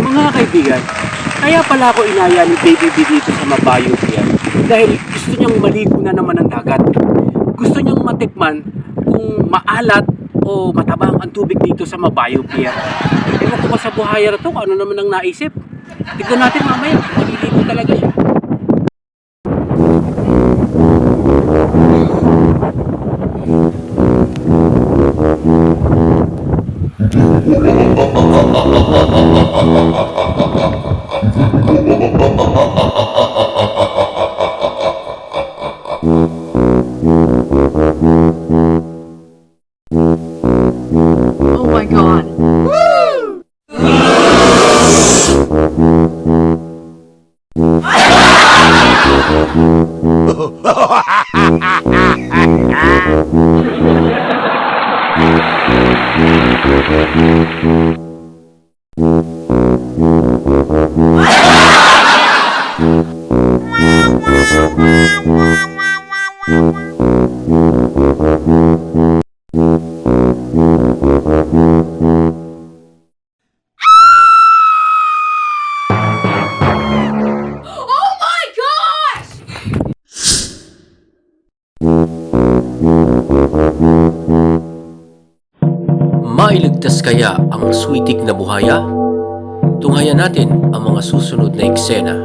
Mga kaibigan, kaya pala ako inaya ni Baby B dito sa Mabayog Pier dahil gusto niyang maligo na naman ng dagat. Gusto niyang matikman kung maalat o matabang ang tubig dito sa Mabayog Pier. Ewan ko ba sa buhaya na to, ano naman ang naisip? Tignan natin mamaya, maliligo talaga siya. Oh my God. Mailigtas kaya ang switik na buhaya? Tunghayan natin ang mga susunod na eksena.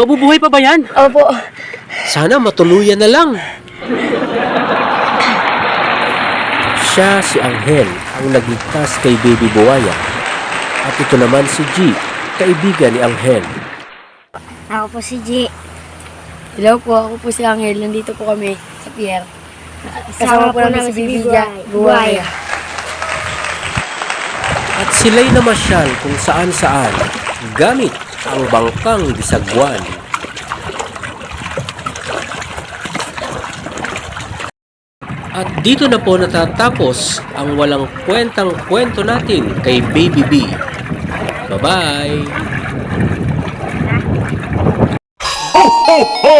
Mabubuhay pa ba yan? Opo. Sana matuluyan na lang. Siya si Angel, ang nagligtas kay Baby Buhaya. At ito naman si G, kaibigan ni Angel. Ako po si G. Hello po, ako po si Angel. Nandito po kami sa pier. Kasama po namin si Baby Buhaya. At sila'y namasyal kung saan-saan gamit ang bangkang bisagwan. At dito na po natatapos ang walang kwentang kwento natin kay Baby B. Bye-bye! Ho, ho, ho!